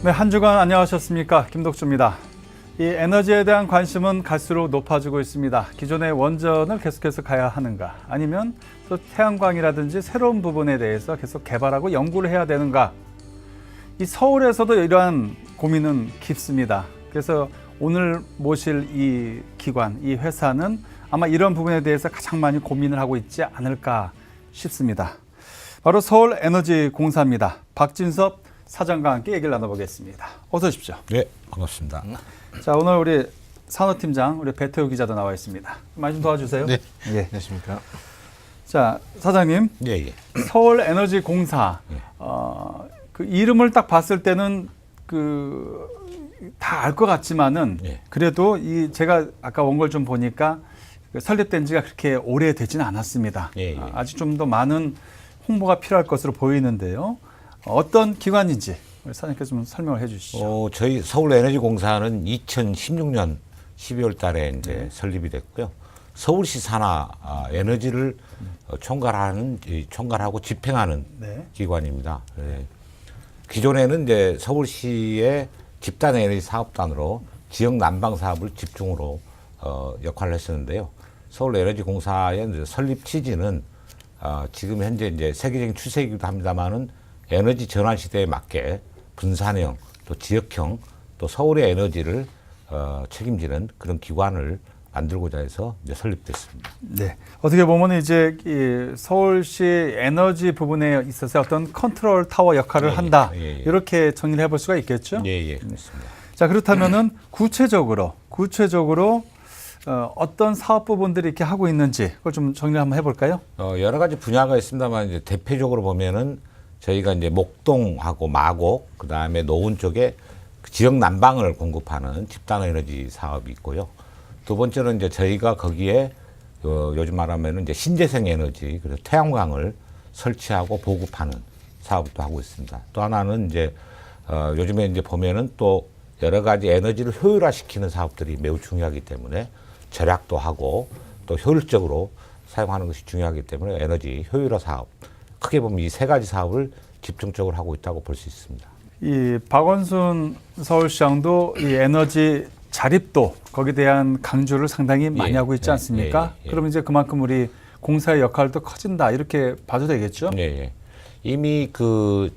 네, 한 주간 안녕하셨습니까? 김덕주입니다. 이 에너지에 대한 관심은 갈수록 높아지고 있습니다. 기존의 원전을 계속해서 가야 하는가? 아니면 또 태양광이라든지 새로운 부분에 대해서 계속 개발하고 연구를 해야 되는가? 이 서울에서도 이러한 고민은 깊습니다. 그래서 오늘 모실 이 기관, 이 회사는 아마 이런 부분에 대해서 가장 많이 고민을 하고 있지 않을까 싶습니다. 바로 서울에너지공사입니다. 박진섭 사장과 함께 얘기를 나눠보겠습니다. 어서 오십시오. 네, 반갑습니다. 자, 오늘 우리 산업팀장, 우리 배태우 기자도 나와 있습니다. 많이 좀 도와주세요. 네, 예. 안녕하십니까. 자, 사장님, 예. 서울에너지공사, 예. 그 이름을 딱 봤을 때는 다 알 것 같지만은 예. 그래도 제가 아까 원고를 좀 보니까 설립된 지가 그렇게 오래되지는 않았습니다. 예. 아직 좀 더 많은 홍보가 필요할 것으로 보이는데요. 어떤 기관인지 우리 사장님께서 좀 설명을 해 주시죠. 저희 서울에너지공사는 2016년 12월 달에 이제 설립이 됐고요. 서울시 산하 에너지를 총괄하고 집행하는 네. 기관입니다. 네. 기존에는 이제 서울시의 집단 에너지 사업단으로 지역 난방 사업을 집중으로 역할을 했었는데요. 서울에너지공사의 이제 설립 취지는 지금 현재 이제 세계적인 추세이기도 합니다만은 에너지 전환 시대에 맞게 분산형, 또 지역형, 또 서울의 에너지를 책임지는 그런 기관을 만들고자 해서 이제 설립됐습니다. 네. 어떻게 보면 이제 이 서울시 에너지 부분에 있어서 어떤 컨트롤 타워 역할을 한다. 이렇게 정리를 해볼 수가 있겠죠. 예, 그렇습니다. 자, 그렇다면은 구체적으로 어떤 사업 부분들이 이렇게 하고 있는지 그걸 좀 정리를 한번 해볼까요? 여러 가지 분야가 있습니다만 이제 대표적으로 보면은 저희가 이제 목동하고 마곡, 그 다음에 노원 쪽에 지역 난방을 공급하는 집단 에너지 사업이 있고요. 두 번째는 이제 저희가 거기에 요즘 말하면은 이제 신재생 에너지, 그래서 태양광을 설치하고 보급하는 사업도 하고 있습니다. 또 하나는 이제 요즘에 이제 보면은 또 여러 가지 에너지를 효율화시키는 사업들이 매우 중요하기 때문에 절약도 하고 또 효율적으로 사용하는 것이 중요하기 때문에 에너지 효율화 사업, 크게 보면 이 세 가지 사업을 집중적으로 하고 있다고 볼 수 있습니다. 이 박원순 서울시장도 이 에너지 자립도 거기에 대한 강조를 상당히 많이 하고 있지 않습니까? 그럼 이제 그만큼 우리 공사의 역할도 커진다 이렇게 봐도 되겠죠? 예. 이미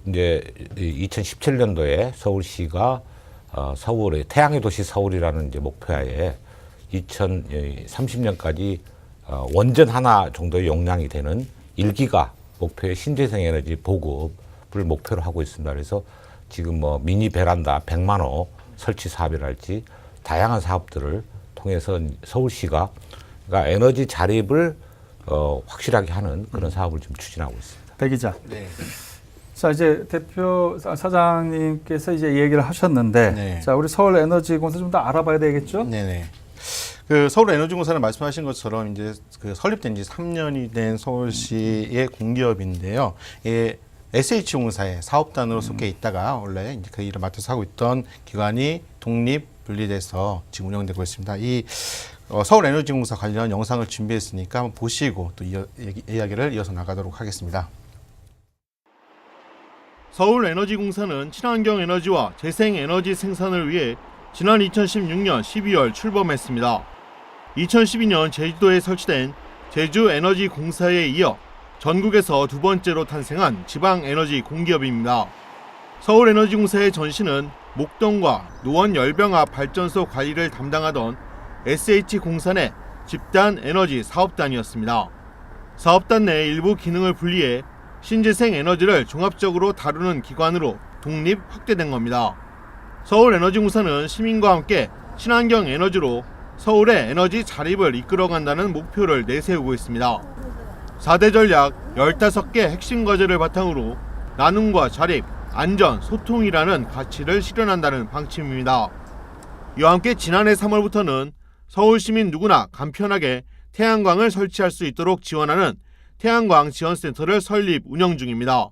이제 2017년도에 서울시가 서울의 태양의 도시 서울이라는 이제 목표하에 2030년까지 원전 하나 정도의 용량이 되는 1기가 목표의 신재생 에너지 보급을 목표로 하고 있습니다. 그래서 지금 뭐 미니 베란다 100만 호 설치 사업이랄지 다양한 사업들을 통해서 서울시가 그러니까 에너지 자립을 확실하게 하는 그런 사업을 좀 추진하고 있습니다. 배 기자. 네. 자, 이제 대표 사장님께서 이제 얘기를 하셨는데, 네. 자, 우리 서울에너지공사 좀 더 알아봐야 되겠죠? 네네. 그 서울에너지공사는 말씀하신 것처럼 이제 그 설립된 지 3년이 된 서울시의 공기업인데요. SH공사의 사업단으로 속해 있다가 원래 이제 그 일을 맡아서 하고 있던 기관이 독립 분리돼서 지금 운영되고 있습니다. 이 서울에너지공사 관련 영상을 준비했으니까 한번 보시고 또 이야기를 이어서 나가도록 하겠습니다. 서울에너지공사는 친환경 에너지와 재생에너지 생산을 위해 지난 2016년 12월 출범했습니다. 2012년 제주도에 설치된 제주에너지공사에 이어 전국에서 두 번째로 탄생한 지방에너지 공기업입니다. 서울에너지공사의 전신은 목동과 노원 열병합 발전소 관리를 담당하던 SH공사 내 집단 에너지 사업단이었습니다. 사업단 내 일부 기능을 분리해 신재생 에너지를 종합적으로 다루는 기관으로 독립 확대된 겁니다. 서울에너지공사는 시민과 함께 친환경 에너지로 서울의 에너지 자립을 이끌어간다는 목표를 내세우고 있습니다. 4대 전략 15개 핵심 과제를 바탕으로 나눔과 자립, 안전, 소통이라는 가치를 실현한다는 방침입니다. 이와 함께 지난해 3월부터는 서울 시민 누구나 간편하게 태양광을 설치할 수 있도록 지원하는 태양광 지원센터를 설립 운영 중입니다.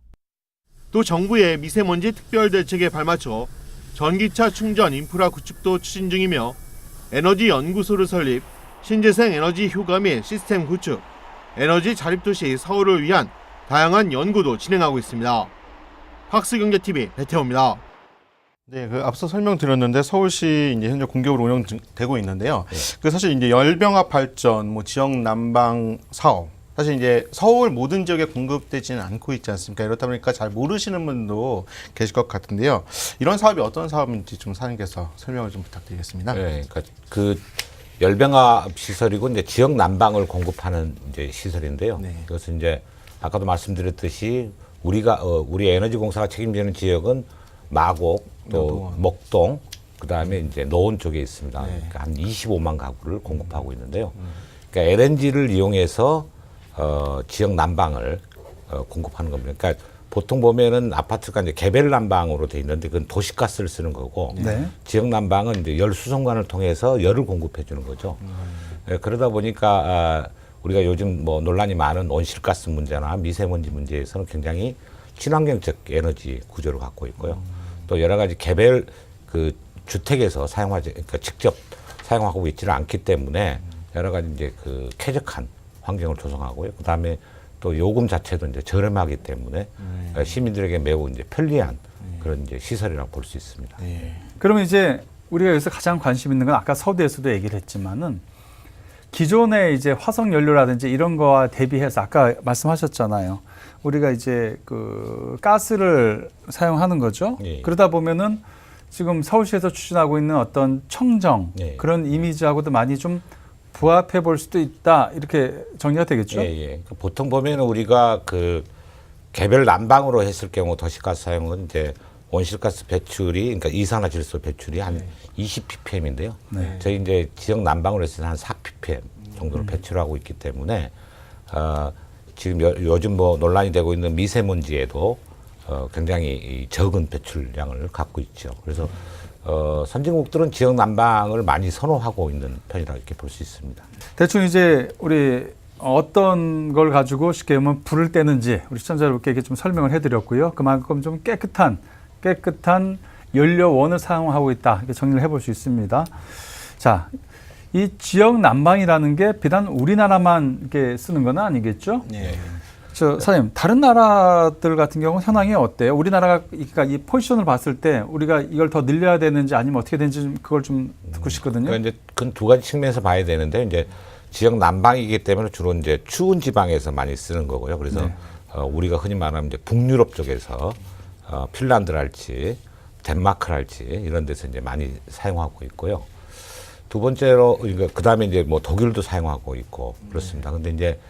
또 정부의 미세먼지 특별대책에 발맞춰 전기차 충전 인프라 구축도 추진 중이며 에너지 연구소를 설립, 신재생 에너지 효과 및 시스템 구축, 에너지 자립도시 서울을 위한 다양한 연구도 진행하고 있습니다. 학스경제TV 배태호입니다. 네, 그 앞서 설명드렸는데 서울시 이제 현재 공개업으로 운영되고 있는데요. 그 사실 이제 열병합 발전, 뭐 지역 난방 사업, 사실 이제 서울 모든 지역에 공급되지는 않고 있지 않습니까? 이렇다 보니까 잘 모르시는 분도 계실 것 같은데요. 이런 사업이 어떤 사업인지 좀 사장님께서 설명을 좀 부탁드리겠습니다. 네, 그러니까 그 열병합 시설이고 이제 지역 난방을 공급하는 이제 시설인데요. 네. 그것은 이제 아까도 말씀드렸듯이 우리 에너지공사가 책임지는 지역은 마곡, 또 목동, 그다음에 이제 노원 쪽에 있습니다. 그러니까 한 25만 가구를 공급하고 있는데요. 그러니까 LNG를 이용해서 지역 난방을 공급하는 겁니다. 그러니까 보통 보면은 아파트가 이제 개별 난방으로 돼 있는데 그건 도시가스를 쓰는 거고 네. 지역 난방은 이제 열 수송관을 통해서 열을 공급해 주는 거죠. 그러다 보니까 우리가 요즘 뭐 논란이 많은 온실가스 문제나 미세먼지 문제에서는 굉장히 친환경적 에너지 구조를 갖고 있고요. 또 여러 가지 개별 그 주택에서 그러니까 직접 사용하고 있지는 않기 때문에 여러 가지 이제 그 쾌적한 환경을 조성하고요. 그다음에 또 요금 자체도 이제 저렴하기 때문에 시민들에게 매우 이제 편리한 그런 이제 시설이라고 볼 수 있습니다. 그러면 이제 우리가 여기서 가장 관심 있는 건 아까 서두에서도 얘기를 했지만은 기존의 이제 화석 연료라든지 이런 거와 대비해서 아까 말씀하셨잖아요. 우리가 이제 그 가스를 사용하는 거죠. 예. 그러다 보면은 지금 서울시에서 추진하고 있는 어떤 청정 예. 그런 이미지하고도 많이 좀 부합해 볼 수도 있다. 이렇게 정리가 되겠죠. 예, 예. 그러니까 보통 보면 우리가 그 개별 난방으로 했을 경우 도시가스 사용은 이제 온실가스 배출이 그러니까 이산화질소 배출이 한 20ppm인데요. 네. 저희 이제 지역 난방으로 했을 때 한 4ppm 정도를 배출하고 있기 때문에 지금 요즘 뭐 논란이 되고 있는 미세먼지에도 굉장히 적은 배출량을 갖고 있죠. 그래서 선진국들은 지역 난방을 많이 선호하고 있는 편이라 이렇게 볼 수 있습니다. 대충 이제 우리 어떤 걸 가지고 쉽게 보면 불을 떼는지 우리 시청자 여러분께 좀 설명을 해드렸고요. 그만큼 좀 깨끗한 연료원을 사용하고 있다. 이렇게 정리를 해볼 수 있습니다. 자, 이 지역 난방이라는 게 비단 우리나라만 이렇게 쓰는 건 아니겠죠? 네. 사장님, 다른 나라들 같은 경우는 현황이 어때요? 우리나라가 그러니까 이 포지션을 봤을 때 우리가 이걸 더 늘려야 되는지 아니면 어떻게 되는지 좀 그걸 좀 듣고 싶거든요. 그러니까 이제 그 두 가지 측면에서 봐야 되는데 이제 지역 난방이기 때문에 주로 이제 추운 지방에서 많이 쓰는 거고요. 그래서 네. 우리가 흔히 말하는 이제 북유럽 쪽에서 핀란드랄지 덴마크랄지 이런 데서 이제 많이 사용하고 있고요. 두 번째로 그러니까 그다음에 이제 뭐 독일도 사용하고 있고 그렇습니다. 근데 이제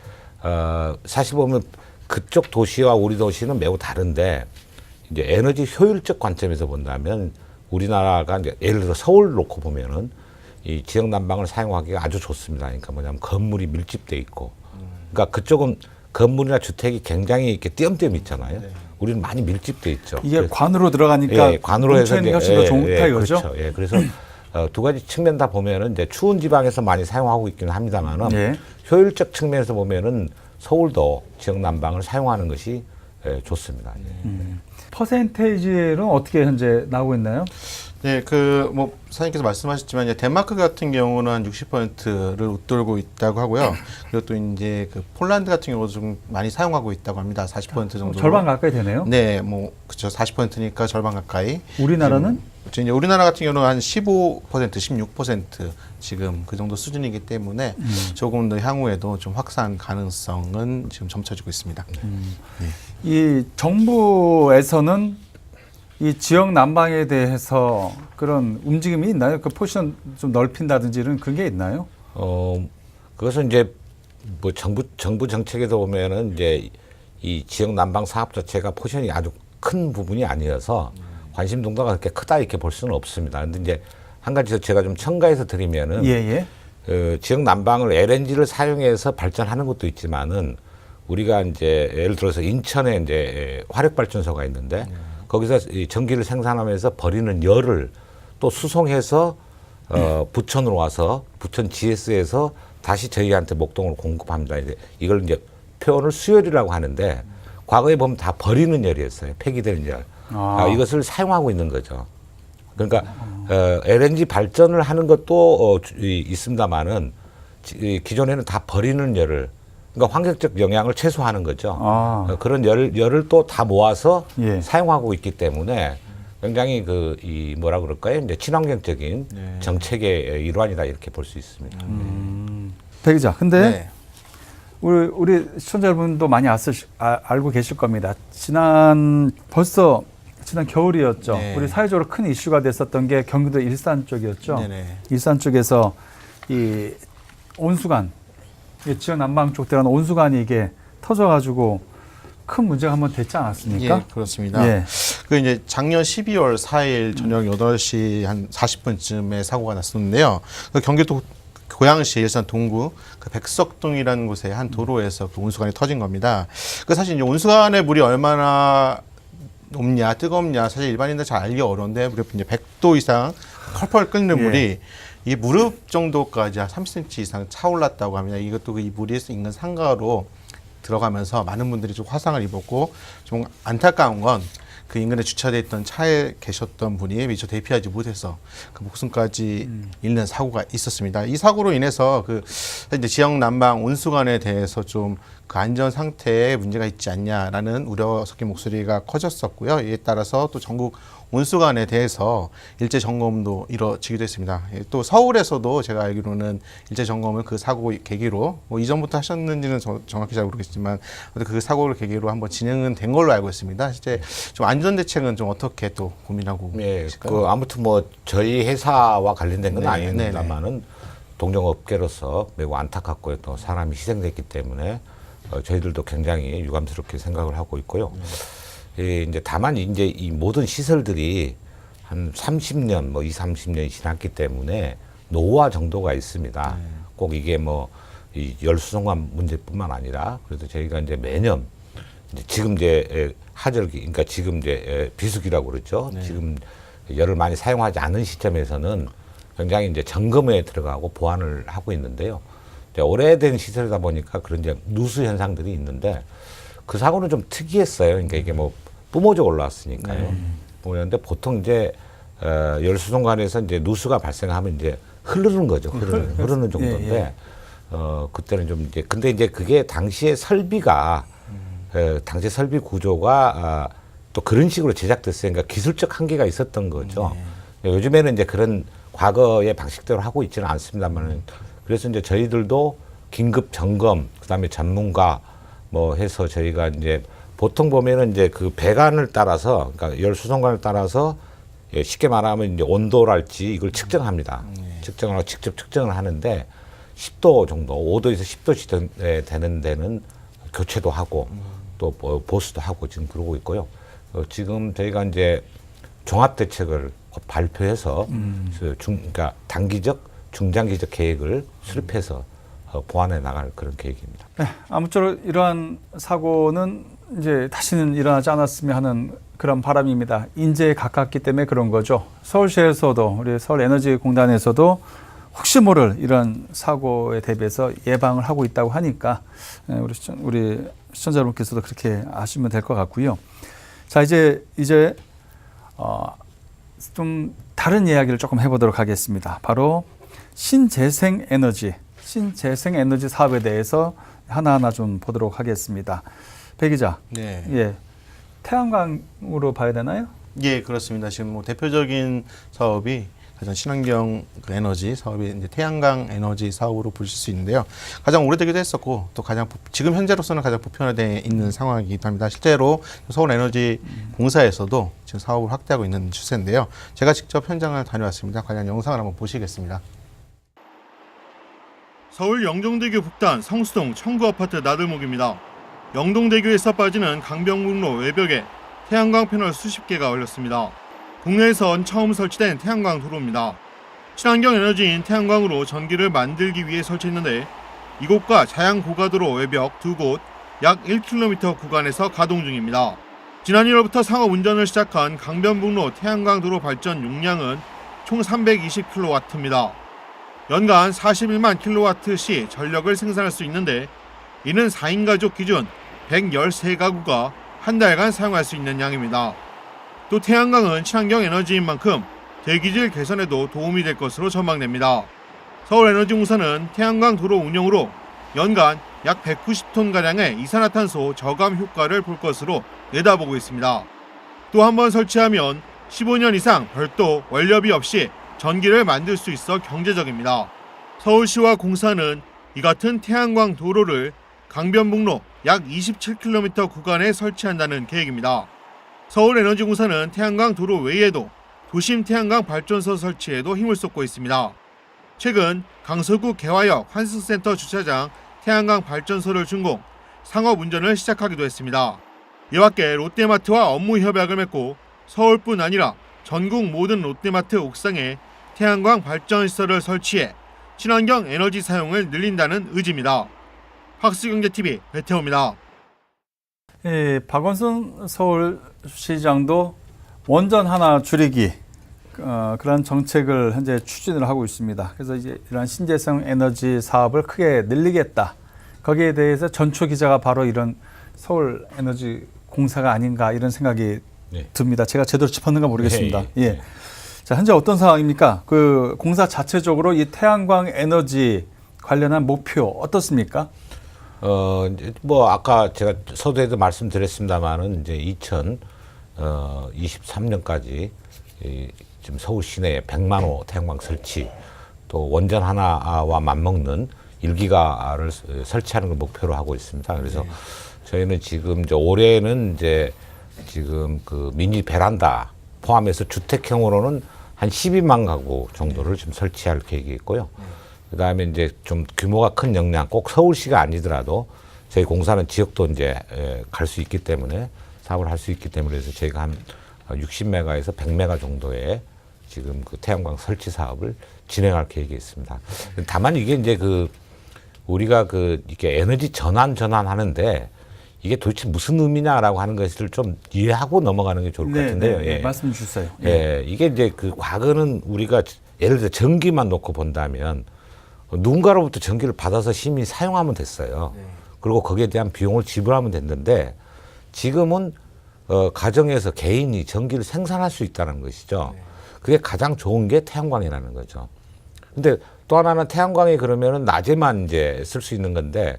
사실 보면 그쪽 도시와 우리 도시는 매우 다른데 이제 에너지 효율적 관점에서 본다면 우리나라가 이제 예를 들어 서울 놓고 보면은 이 지역 난방을 사용하기가 아주 좋습니다. 그러니까 뭐냐면 건물이 밀집돼 있고, 그러니까 그쪽은 건물이나 주택이 굉장히 이렇게 띄엄띄엄 있잖아요. 우리는 많이 밀집돼 있죠. 이게 그래서 관으로 들어가니까 예, 관으로 해서 농촌이 훨씬 더 좋다 이거죠? 그렇죠. 예, 그래서 두 가지 측면 다 보면은 이제 추운 지방에서 많이 사용하고 있기는 합니다만은 예. 효율적 측면에서 보면은 서울도 지역 난방을 사용하는 것이 좋습니다. 예. 퍼센테이지는 어떻게 현재 나오고 있나요? 네, 뭐 사장님께서 말씀하셨지만 이제 덴마크 같은 경우는 한 60%를 웃돌고 있다고 하고요. 그리고 또 이제 그 폴란드 같은 경우도 좀 많이 사용하고 있다고 합니다. 40% 정도. 절반 가까이 되네요. 네, 뭐 그렇죠. 40%니까 절반 가까이. 우리나라는 이제 우리나라 같은 경우는 한 15%, 16% 지금 그 정도 수준이기 때문에 조금 더 향후에도 좀 확산 가능성은 지금 점쳐지고 있습니다. 이 정부에서는 이 지역 난방에 대해서 그런 움직임이 있나요? 그 포지션 좀 넓힌다든지 이런 그런 게 있나요? 그것은 이제 뭐 정부 정책에서 보면은 이제 이 지역 난방 사업 자체가 포션이 아주 큰 부분이 아니어서 관심 동도가 그렇게 크다 이렇게 볼 수는 없습니다. 근데 이제 한 가지 제가 좀 첨가해서 드리면은 예. 지역 난방을 LNG를 사용해서 발전하는 것도 있지만은 우리가 이제 예를 들어서 인천에 이제 화력 발전소가 있는데 거기서 이 전기를 생산하면서 버리는 열을 또 수송해서 부천으로 와서 부천 GS에서 다시 저희한테 목동으로 공급합니다. 이걸 이제 표현을 수열이라고 하는데 과거에 보면 다 버리는 열이었어요. 폐기되는 열. 이것을 사용하고 있는 거죠. 그러니까 LNG 발전을 하는 것도 있습니다만은 기존에는 다 버리는 열을 그러니까 환경적 영향을 최소화하는 거죠. 그런 열을 또 다 모아서 예. 사용하고 있기 때문에 굉장히 이 뭐라 그럴까요? 이제 친환경적인 네. 정책의 일환이다 이렇게 볼 수 있습니다. 배 기자, 근데 네. 우리 시청자 여러분도 많이 알고 계실 겁니다. 벌써 지난 겨울이었죠. 네. 우리 사회적으로 큰 이슈가 됐었던 게 경기도 일산 쪽이었죠. 네네. 일산 쪽에서 이 온수관, 지역 난방 쪽 들어가는 온수관이 이게 터져가지고 큰 문제가 한번 됐지 않았습니까? 예, 그렇습니다. 예. 그 이제 작년 12월 4일 저녁 8시 한 40분쯤에 사고가 났었는데요. 그 경기도 고양시 일산 동구 그 백석동이라는 곳의 한 도로에서 그 온수관이 터진 겁니다. 그 사실 이제 온수관의 물이 얼마나 높냐, 뜨겁냐, 사실 일반인들 잘 알기 어려운데 무려 이제 100도 이상 펄펄 끓는 물이 이 무릎 정도까지 한 30cm 이상 차올랐다고 합니다. 이것도 이 물이 있는 상가로 들어가면서 많은 분들이 좀 화상을 입었고, 좀 안타까운 건 그 인근에 주차되어 있던 차에 계셨던 분이 미처 대피하지 못해서 그 목숨까지 잃는 사고가 있었습니다. 이 사고로 인해서 그 이제 지역 난방 온수관에 대해서 좀 그 안전 상태에 문제가 있지 않냐라는 우려 섞인 목소리가 커졌었고요. 이에 따라서 또 전국 온수관에 대해서 일제 점검도 이뤄지기도 했습니다. 또 서울에서도 제가 알기로는 일제 점검을 그 사고 계기로 뭐 이전부터 하셨는지는 정확히 잘 모르겠지만 그 사고를 계기로 한번 진행은 된 걸로 알고 있습니다. 실제 좀 안전 대책은 좀 어떻게 또 고민하고 예, 계실까요? 아무튼 뭐 저희 회사와 관련된 건 네, 아닙니다만은 동종업계로서 매우 안타깝고요. 또 사람이 희생됐기 때문에 저희들도 굉장히 유감스럽게 생각을 하고 있고요. 예, 이제 다만 이제 이 모든 시설들이 한 30년, 뭐 30년이 지났기 때문에 노후화 정도가 있습니다. 꼭 이게 뭐 이 열수송관 문제뿐만 아니라 그래도 저희가 이제 매년 지금 이제 하절기, 그러니까 지금 이제 비수기라고 그러죠. 지금 열을 많이 사용하지 않은 시점에서는 굉장히 이제 점검에 들어가고 보완을 하고 있는데요. 이제 오래된 시설이다 보니까 그런 이제 누수 현상들이 있는데 그 사고는 좀 특이했어요. 그러니까 이게 뭐 뿜어져 올라왔으니까요. 그런데 보통 이제 열수송관에서 이제 누수가 발생하면 이제 흐르는 거죠. 흐르는 정도인데 그때는 좀 이제 근데 이제 그게 당시에 설비가 당시 설비 구조가 또 그런 식으로 제작됐으니까 기술적 한계가 있었던 거죠. 요즘에는 이제 그런 과거의 방식대로 하고 있지는 않습니다만 그래서 이제 저희들도 긴급 점검, 그다음에 전문가 뭐 해서 저희가 이제 보통 보면은 이제 그 배관을 따라서, 그러니까 열수송관을 따라서 쉽게 말하면 이제 온도랄지 이걸 측정합니다. 측정을 하고 직접 측정을 하는데 10도 정도, 5도에서 10도씩 되는 데는 교체도 하고 또 보수도 하고 지금 그러고 있고요. 지금 저희가 이제 종합 대책을 발표해서 그러니까 단기적, 중장기적 계획을 수립해서 보완해 나갈 그런 계획입니다. 네, 아무쪼록 이러한 사고는 이제 다시는 일어나지 않았으면 하는 그런 바람입니다. 인재에 가깝기 때문에 그런 거죠. 서울시에서도 우리 서울에너지공단에서도 혹시 모를 이런 사고에 대비해서 예방을 하고 있다고 하니까 우리 시청자 여러분께서도 그렇게 아시면 될 것 같고요. 자, 이제 좀 다른 이야기를 조금 해보도록 하겠습니다. 바로 신재생 에너지 사업에 대해서 하나하나 좀 보도록 하겠습니다. 배 기자, 네. 예, 태양광으로 봐야 되나요? 예, 그렇습니다. 지금 뭐 대표적인 사업이 가장 친환경 그 에너지 사업이 이제 태양광 에너지 사업으로 보실 수 있는데요. 가장 오래되기도 했었고 또 가장 지금 현재로서는 가장 보편화되어 있는 상황이기도 합니다. 실제로 서울에너지공사에서도 지금 사업을 확대하고 있는 추세인데요. 제가 직접 현장을 다녀왔습니다. 관련 영상을 한번 보시겠습니다. 서울 영종대교 북단 성수동 청구 아파트 나들목입니다. 영동대교에서 빠지는 강변북로 외벽에 태양광 패널 수십 개가 걸렸습니다. 국내에선 처음 설치된 태양광 도로입니다. 친환경 에너지인 태양광으로 전기를 만들기 위해 설치했는데 이곳과 자양 고가도로 외벽 두 곳 약 1km 구간에서 가동 중입니다. 지난 1월부터 상업 운전을 시작한 강변북로 태양광 도로 발전 용량은 총 320kW입니다. 연간 41만 kWh 전력을 생산할 수 있는데 이는 4인 가족 기준 113가구가 한 달간 사용할 수 있는 양입니다. 또 태양광은 친환경 에너지인 만큼 대기질 개선에도 도움이 될 것으로 전망됩니다. 서울에너지공사는 태양광 도로 운영으로 연간 약 190톤가량의 이산화탄소 저감 효과를 볼 것으로 내다보고 있습니다. 또 한 번 설치하면 15년 이상 별도 원료비 없이 전기를 만들 수 있어 경제적입니다. 서울시와 공사는 이 같은 태양광 도로를 강변북로 약 27km 구간에 설치한다는 계획입니다. 서울에너지공사는 태양광 도로 외에도 도심 태양광 발전소 설치에도 힘을 쏟고 있습니다. 최근 강서구 개화역 환승센터 주차장 태양광 발전소를 준공, 상업 운전을 시작하기도 했습니다. 이와 함께 롯데마트와 업무 협약을 맺고 서울뿐 아니라 전국 모든 롯데마트 옥상에 태양광 발전시설을 설치해 친환경 에너지 사용을 늘린다는 의지입니다. 학수경제TV 배태호입니다. 박원순 서울시장도 원전 하나 줄이기 그런 정책을 현재 추진을 하고 있습니다. 그래서 이제 이런 신재생 에너지 사업을 크게 늘리겠다. 거기에 대해서 전초 기자가 바로 이런 서울 에너지 공사가 아닌가 이런 생각이 네. 듭니다. 제가 제대로 짚었는가 모르겠습니다. 네. 예. 자, 현재 어떤 상황입니까? 그 공사 자체적으로 이 태양광 에너지 관련한 목표 어떻습니까? 이제 뭐 아까 제가 서두에도 말씀드렸습니다만은 이제 2023년까지 지금 서울 시내에 100만 호 태양광 설치, 또 원전 하나와 맞먹는 1기가를 설치하는 걸 목표로 하고 있습니다. 그래서 저희는 지금 이제 올해는 이제 지금 그 미니 베란다 포함해서 주택형으로는 한 12만 가구 정도를 지금 설치할 계획이 있고요. 그다음에 이제 좀 규모가 큰 영량, 꼭 서울시가 아니더라도 저희 공사는 지역도 이제 갈 수 있기 때문에 사업을 할 수 있기 때문에 그래서 저희가 한 60메가에서 100메가 정도의 지금 그 태양광 설치 사업을 진행할 계획이 있습니다. 다만 이게 이제 그 우리가 그 이렇게 에너지 전환하는데 이게 도대체 무슨 의미냐라고 하는 것을 좀 이해하고 넘어가는 게 좋을 것 같은데요. 네, 예. 말씀 주세요. 예, 이게 이제 그 과거는 우리가 예를 들어 전기만 놓고 본다면 누군가로부터 전기를 받아서 시민이 사용하면 됐어요. 그리고 거기에 대한 비용을 지불하면 됐는데 지금은 가정에서 개인이 전기를 생산할 수 있다는 것이죠. 그게 가장 좋은 게 태양광이라는 거죠. 근데 또 하나는 태양광이 그러면은 낮에만 이제 쓸 수 있는 건데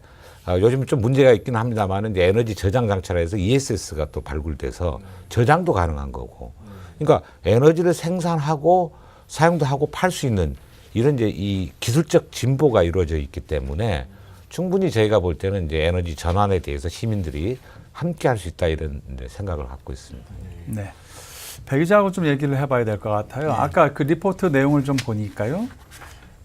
요즘 좀 문제가 있긴 합니다만은 이제 에너지 저장 장치라 해서 ESS가 또 발굴돼서 저장도 가능한 거고. 그러니까 에너지를 생산하고 사용도 하고 팔 수 있는 이런 이제 이 기술적 진보가 이루어져 있기 때문에 충분히 저희가 볼 때는 이제 에너지 전환에 대해서 시민들이 함께 할 수 있다 이런 이제 생각을 갖고 있습니다. 네. 배 기자하고 좀 얘기를 해봐야 될 것 같아요. 아까 그 리포트 내용을 좀 보니까요.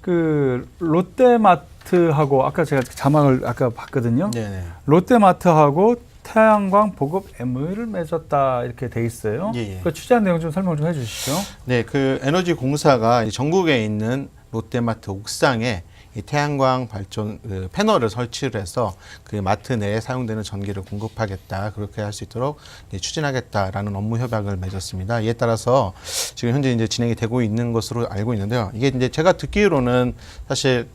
그 롯데마트하고 아까 제가 자막을 아까 봤거든요. 네네. 롯데마트하고 태양광 보급 MOU를 맺었다 이렇게 돼 있어요. 예. 그 취재한 내용 좀 설명 좀 해주시죠. 네, 그 에너지 공사가 전국에 있는 롯데마트 옥상에 이 태양광 발전 패널을 설치를 해서 그 마트 내에 사용되는 전기를 공급하겠다, 그렇게 할 수 있도록 추진하겠다라는 업무 협약을 맺었습니다. 이에 따라서 지금 현재 이제 진행이 되고 있는 것으로 알고 있는데요. 이게 이제 제가 듣기로는 사실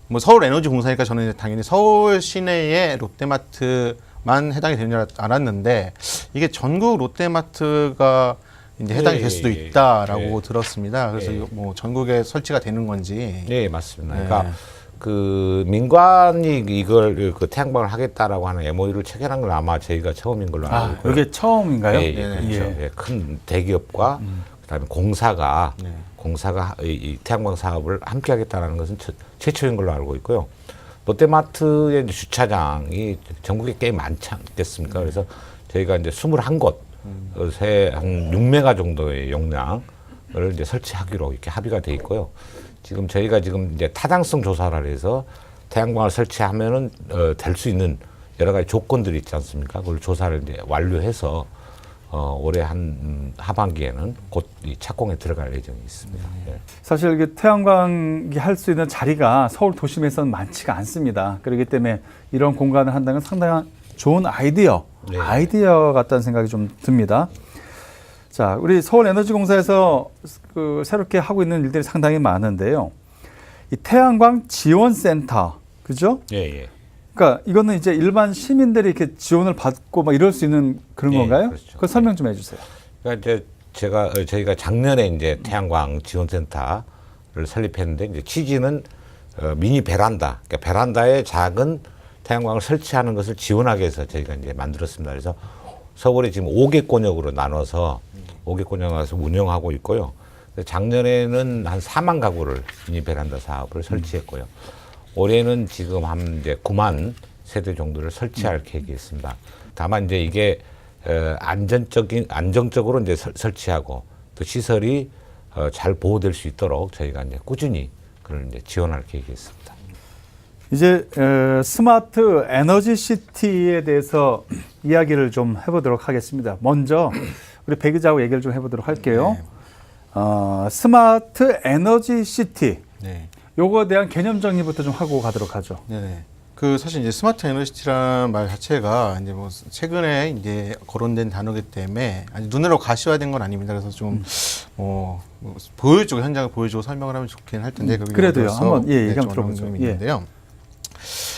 뭐 서울 에너지 공사니까 저는 이제 당연히 서울 시내의 롯데마트만 해당이 되는 줄 알았는데 이게 전국 롯데마트가 이제 해당이 될 수도 있다라고 들었습니다. 그래서 이거 뭐 전국에 설치가 되는 건지. 네, 맞습니다. 그러니까 그 민관이 이걸 그 태양광을 하겠다라고 하는 MOU를 체결한 건 아마 저희가 처음인 걸로 알고 있고요. 이게 처음인가요? 예, 그렇죠. 예, 큰 대기업과 그다음에 공사가 이 태양광 사업을 함께 하겠다라는 것은 최초인 걸로 알고 있고요. 롯데마트의 이제 주차장이 전국에 꽤 많지 않겠습니까? 그래서 저희가 이제 21곳 한 6메가 정도의 용량을 이제 설치하기로 이렇게 합의가 돼 있고요. 지금 저희가 지금 이제 타당성 조사를 해서 태양광을 설치하면은 될 수 있는 여러 가지 조건들이 있지 않습니까? 그걸 조사를 이제 완료해서 올해 한 하반기에는 곧 이 착공에 들어갈 예정이 있습니다. 예. 사실 이게 태양광이 할 수 있는 자리가 서울 도심에서는 많지가 않습니다. 그렇기 때문에 이런 공간을 한다는 건 상당한 좋은 아이디어 같다는 생각이 좀 듭니다. 자, 우리 서울에너지공사에서 그 새롭게 하고 있는 일들이 상당히 많은데요. 이 태양광 지원센터, 그죠? 예. 그러니까 이거는 이제 일반 시민들이 이렇게 지원을 받고 막 이럴 수 있는 그런 건가요? 그렇죠. 그 설명 좀 해주세요. 그러니까 이제 저희가 작년에 이제 태양광 지원센터를 설립했는데 이제 취지는 미니 베란다, 그러니까 베란다에 작은 태양광을 설치하는 것을 지원하기 위해서 저희가 이제 만들었습니다. 그래서 서울에 지금 5개 권역으로 나눠서 5개권에 나와서 운영하고 있고요. 작년에는 한 4만 가구를 미니 베란다 사업을 설치했고요. 올해는 지금 한 이제 9만 세대 정도를 설치할 계획이 있습니다. 다만 이제 이게 안정적으로 이제 설치하고 또 시설이 잘 보호될 수 있도록 저희가 이제 꾸준히 그걸 이제 지원할 계획이 있습니다. 이제 스마트 에너지 시티에 대해서 이야기를 좀 해보도록 하겠습니다. 먼저 우리 배 기자하고 얘기를 좀 해보도록 할게요. 스마트 에너지 시티. 네. 요거에 대한 개념 정리부터 좀 하고 가도록 하죠. 네. 그 사실 이제 스마트 에너지티라는 말 자체가 이제 뭐 최근에 이제 거론된 단어기 때문에 아주 눈으로 가시화된 건 아닙니다. 그래서 좀 보여주고 현장을 보여주고 설명을 하면 좋긴 할 텐데 그래도요. 한번 얘기 한번 들어보죠. 좀 있는데요.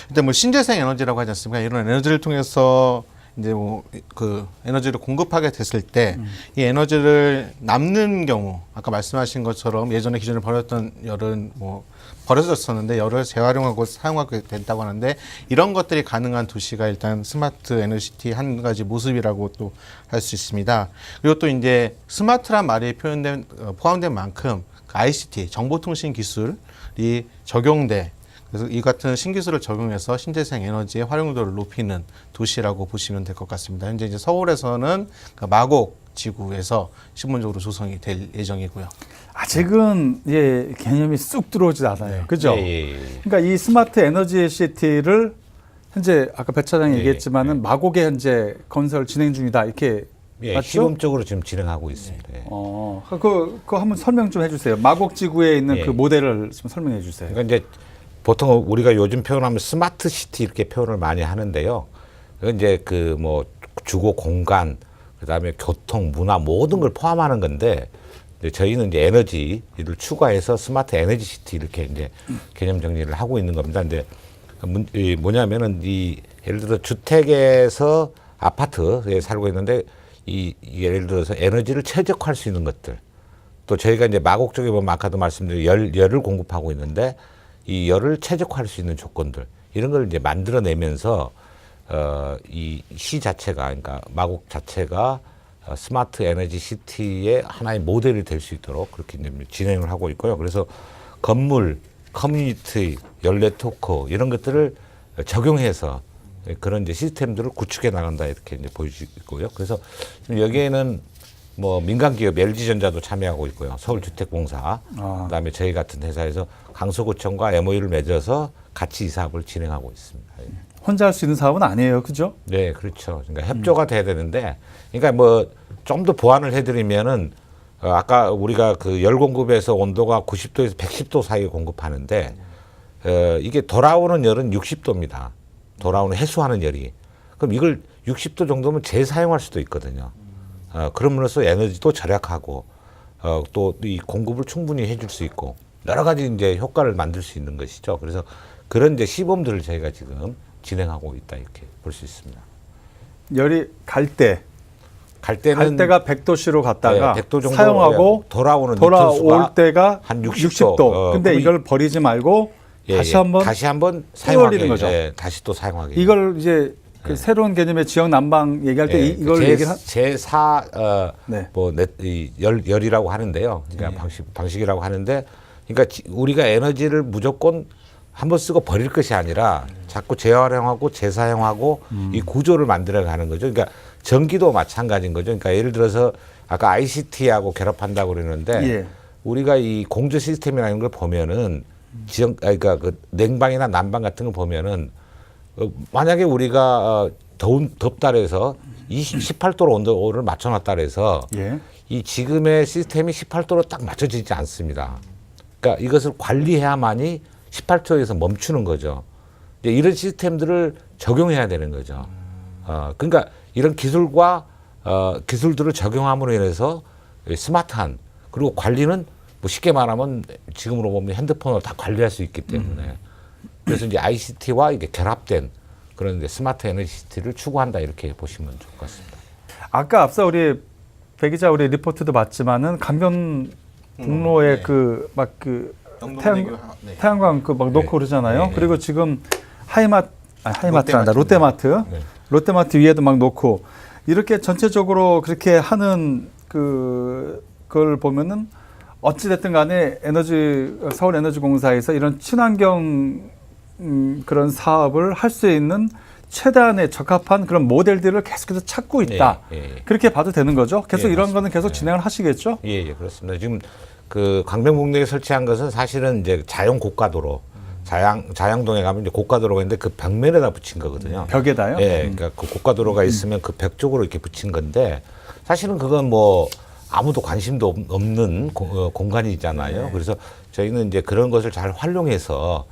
일단 뭐 신재생 에너지라고 하지 않습니까? 이런 에너지를 통해서 이제 뭐 그 에너지를 공급하게 됐을 때 이 에너지를 남는 경우 아까 말씀하신 것처럼 예전에 기존에 버렸던 열은 뭐 버려졌었는데 열을 재활용하고 사용하게 된다고 하는데 이런 것들이 가능한 도시가 일단 스마트 에너지티 한 가지 모습이라고 또 할 수 있습니다. 그리고 또 이제 스마트란 말이 포함된 만큼 그 ICT 정보통신 기술이 적용돼 그래서 이 같은 신기술을 적용해서 신재생 에너지의 활용도를 높이는 도시라고 보시면 될 것 같습니다. 현재 이제 서울에서는 그 마곡 지구에서 시범적으로 조성이 될 예정이고요. 아직은 개념이 쑥 들어오지 않아요. 그죠? 예. 그러니까 이 스마트 에너지 시티를 현재 아까 배 차장이 예, 얘기했지만은 마곡에 현재 건설 진행 중이다. 이렇게 예, 맞죠? 시범적으로 지금 진행하고 있습니다. 예. 그거 한번 설명 좀 해주세요. 마곡 지구에 있는 예. 그 모델을 좀 설명해 주세요. 그러니까 이제 보통 우리가 요즘 표현하면 스마트 시티 이렇게 표현을 많이 하는데요. 이제 그 뭐 주거 공간, 그다음에 교통, 문화 모든 걸 포함하는 건데 이제 저희는 이제 에너지를 추가해서 스마트 에너지 시티 이렇게 이제 개념 정리를 하고 있는 겁니다. 근데 뭐냐면은 이 예를 들어 주택에서 아파트에 살고 있는데 이 예를 들어서 에너지를 최적화할 수 있는 것들. 또 저희가 이제 마곡 쪽에 보면 아까도 말씀드린 열을 공급하고 있는데 이 열을 최적화할 수 있는 조건들 이런 걸 이제 만들어내면서 이 시 자체가 그러니까 마곡 자체가 스마트 에너지 시티의 하나의 모델이 될 수 있도록 그렇게 이제 진행을 하고 있고요. 그래서 건물, 커뮤니티, 열 네트워크 이런 것들을 적용해서 그런 이제 시스템들을 구축해 나간다 이렇게 이제 보여지고요. 그래서 여기에는 뭐 민간 기업 LG전자도 참여하고 있고요. 서울주택공사, 그다음에 저희 같은 회사에서 강서구청과 MOU를 맺어서 같이 이 사업을 진행하고 있습니다. 혼자 할 수 있는 사업은 아니에요, 그죠? 네, 그렇죠. 그러니까 협조가 돼야 되는데, 그러니까 뭐 좀 더 보완을 해드리면은 아까 우리가 그 열 공급에서 온도가 90도에서 110도 사이에 공급하는데 이게 돌아오는 열은 60도입니다. 돌아오는 해수하는 열이. 그럼 이걸 60도 정도면 재사용할 수도 있거든요. 그럼으로써 에너지도 절약하고 또 이 공급을 충분히 해줄 수 있고 여러 가지 이제 효과를 만들 수 있는 것이죠. 그래서 그런 이제 시범들을 저희가 지금 진행하고 있다 이렇게 볼 수 있습니다. 열이 갈 때가 때는 100도씨로 갔다가 100도 정도 사용하고 돌아올 때가 한 60도. 근데 이걸 버리지 말고 다시 한번 사용하게 거죠. 다시 또 사용하게. 이걸 이제 그 새로운 개념의 지역 난방 얘기할 때 이걸 얘기를 열이라고 하는데요. 그러니까 방식이라고 하는데, 그러니까 우리가 에너지를 무조건 한번 쓰고 버릴 것이 아니라 자꾸 재활용하고 재사용하고 이 구조를 만들어가는 거죠. 그러니까 전기도 마찬가지인 거죠. 그러니까 예를 들어서 아까 ICT하고 결합한다고 그러는데 우리가 이 공조 시스템이라는 걸 보면은 그러니까 그 냉방이나 난방 같은 걸 보면은 만약에 우리가 덥다 그래서 18도로 온도를 맞춰놨다 그래서 이 지금의 시스템이 18도로 딱 맞춰지지 않습니다. 그러니까 이것을 관리해야만이 18도에서 멈추는 거죠. 이제 이런 시스템들을 적용해야 되는 거죠. 그러니까 이런 기술과 기술들을 적용함으로 인해서 스마트한 그리고 관리는 뭐 쉽게 말하면 지금으로 보면 핸드폰으로 다 관리할 수 있기 때문에 그래서 이제 ICT와 이게 결합된 그런 이제 스마트 에너지 시티를 추구한다 이렇게 보시면 좋을 것 같습니다. 아까 앞서 우리 배 기자 우리 리포트도 봤지만은 강변북로에 태양광 그 막 놓고 그러잖아요. 그리고 지금 롯데마트 위에도 막 놓고 이렇게 전체적으로 그렇게 하는 그걸 보면은 어찌됐든 간에 서울에너지공사에서 이런 친환경 그런 사업을 할 수 있는 최대한의 적합한 그런 모델들을 계속해서 찾고 있다. 그렇게 봐도 되는 거죠? 계속 이런 거는 계속 진행을 하시겠죠? 예, 그렇습니다. 지금 그 광명북로에 설치한 것은 사실은 이제 자연 고가도로, 자양동에 가면 이제 고가도로가 있는데 그 벽면에다 붙인 거거든요. 벽에다요? 예, 그러니까 그 고가도로가 있으면 그 벽 쪽으로 이렇게 붙인 건데 사실은 그건 뭐 아무도 관심도 없는 공간이잖아요. 그래서 저희는 이제 그런 것을 잘 활용해서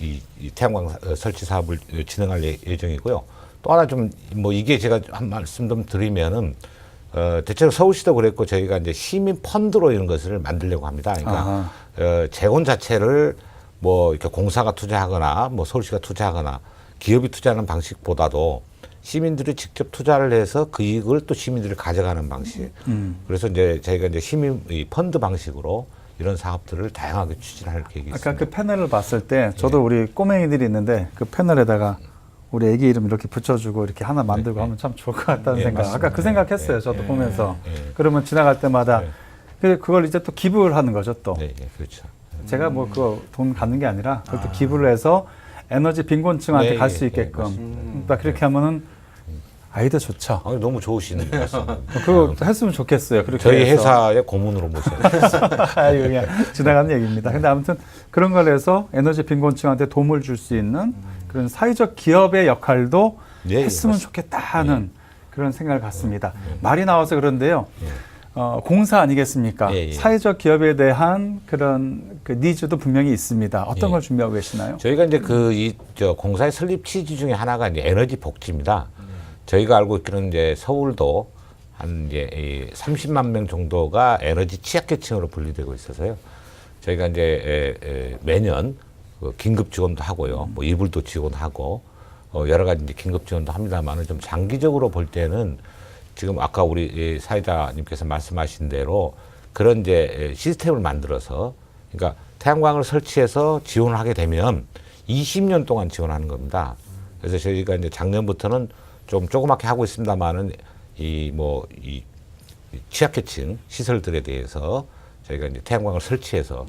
이 태양광 설치 사업을 진행할 예정이고요. 또 하나 좀 뭐 이게 제가 한 말씀 좀 드리면은 대체로 서울시도 그랬고 저희가 이제 시민 펀드로 이런 것을 만들려고 합니다. 그러니까 재원 자체를 뭐 이렇게 공사가 투자하거나 뭐 서울시가 투자하거나 기업이 투자하는 방식보다도 시민들이 직접 투자를 해서 그 이익을 또 시민들이 가져가는 방식. 그래서 이제 저희가 이제 시민 펀드 방식으로 이런 사업들을 다양하게 추진할 계획이 있습니다. 아까 그 패널을 봤을 때 저도 우리 꼬맹이들이 있는데 그 패널에다가 우리 애기 이름 이렇게 붙여주고 이렇게 하나 만들고 하면 참 좋을 것 같다는 생각. 맞습니다. 아까 그 생각했어요. 저도 보면서. 그러면 지나갈 때마다 그걸 이제 또 기부를 하는 거죠 또. 네, 그렇죠. 제가 뭐 그거 돈 갖는 게 아니라 그것도 기부를 해서 에너지 빈곤층한테 갈 수 있게끔. 그러니까 그렇게 하면은 아이디어 좋죠. 너무 좋으시는 말씀. 그거 했으면 좋겠어요. 그렇게 저희 해서. 회사의 고문으로 모셔요. 아이고 그냥 지나가는 얘기입니다. 근데 아무튼 그런 걸 해서 에너지 빈곤층한테 도움을 줄 수 있는 그런 사회적 기업의 역할도 했으면 맞습니다. 좋겠다 하는 그런 생각을 갖습니다. 말이 나와서 그런데요. 공사 아니겠습니까? 사회적 기업에 대한 그런 그 니즈도 분명히 있습니다. 어떤 걸 준비하고 계시나요? 저희가 이제 공사의 설립 취지 중에 하나가 이제 에너지 복지입니다. 저희가 알고 있기로는 이제 서울도 한 이제 30만 명 정도가 에너지 취약계층으로 분류되고 있어서요. 저희가 이제 매년 긴급 지원도 하고요. 뭐 이불도 지원하고 여러 가지 이제 긴급 지원도 합니다만은 좀 장기적으로 볼 때는 지금 아까 우리 사회자님께서 말씀하신 대로 그런 이제 시스템을 만들어서 그러니까 태양광을 설치해서 지원을 하게 되면 20년 동안 지원하는 겁니다. 그래서 저희가 이제 작년부터는 좀 조그맣게 하고 있습니다만은 이 취약계층 시설들에 대해서 저희가 이제 태양광을 설치해서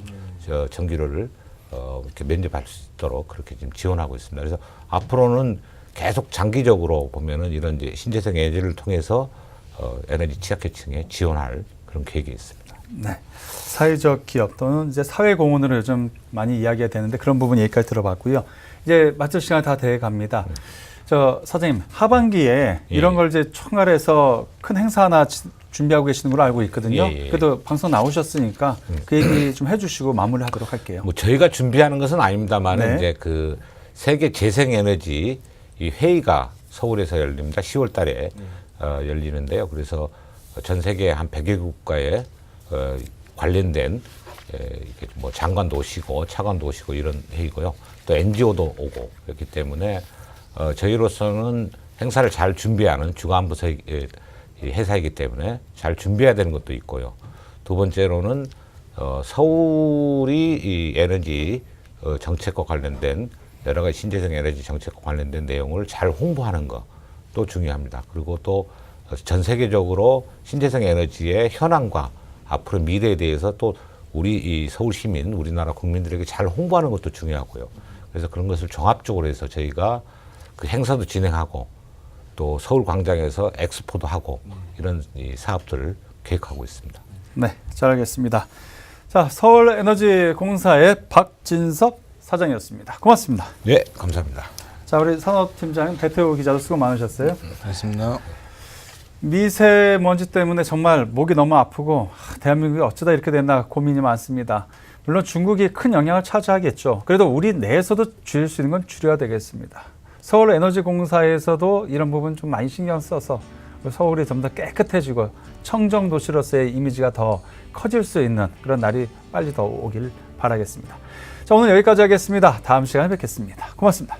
전기료를 이렇게 면접할 수 있도록 그렇게 지금 지원하고 있습니다. 그래서 앞으로는 계속 장기적으로 보면은 이런 이제 신재생 에너지를 통해서 에너지 취약계층에 지원할 그런 계획이 있습니다. 네. 사회적 기업 또는 이제 사회공헌으로 요즘 많이 이야기가 되는데 그런 부분 얘기까지 들어봤고요. 이제 마칠 시간 다 돼 갑니다. 사장님, 하반기에 이런 걸 이제 총괄해서 큰 행사 하나 준비하고 계시는 걸로 알고 있거든요. 그래도 방송 나오셨으니까 그 얘기 좀 해주시고 마무리하도록 할게요. 뭐 저희가 준비하는 것은 아닙니다만 이제 그 세계 재생에너지 이 회의가 서울에서 열립니다. 10월달에 열리는데요. 그래서 전 세계 한 100여 국가에 관련된 이렇게 뭐 장관도 오시고 차관도 오시고 이런 회의고요. 또 NGO도 오고 그렇기 때문에 저희로서는 행사를 잘 준비하는 주관부서 회사이기 때문에 잘 준비해야 되는 것도 있고요. 두 번째로는 서울이 이 에너지 정책과 관련된 여러 가지 신재생 에너지 정책과 관련된 내용을 잘 홍보하는 것도 중요합니다. 그리고 또 전 세계적으로 신재생 에너지의 현황과 앞으로 미래에 대해서 또 우리 이 서울 시민, 우리나라 국민들에게 잘 홍보하는 것도 중요하고요. 그래서 그런 것을 종합적으로 해서 저희가 그 행사도 진행하고 또 서울 광장에서 엑스포도 하고 이런 이 사업들을 계획하고 있습니다. 네, 잘 알겠습니다. 자, 서울에너지공사의 박진섭 사장이었습니다. 고맙습니다. 네, 감사합니다. 자, 우리 산업팀장님 배태호 기자도 수고 많으셨어요. 알겠습니다. 미세먼지 때문에 정말 목이 너무 아프고 대한민국이 어쩌다 이렇게 됐나 고민이 많습니다. 물론 중국이 큰 영향을 차지하겠죠. 그래도 우리 내에서도 줄일 수 있는 건 줄여야 되겠습니다. 서울에너지공사에서도 이런 부분 좀 많이 신경 써서 서울이 좀 더 깨끗해지고 청정도시로서의 이미지가 더 커질 수 있는 그런 날이 빨리 더 오길 바라겠습니다. 자, 오늘 여기까지 하겠습니다. 다음 시간에 뵙겠습니다. 고맙습니다.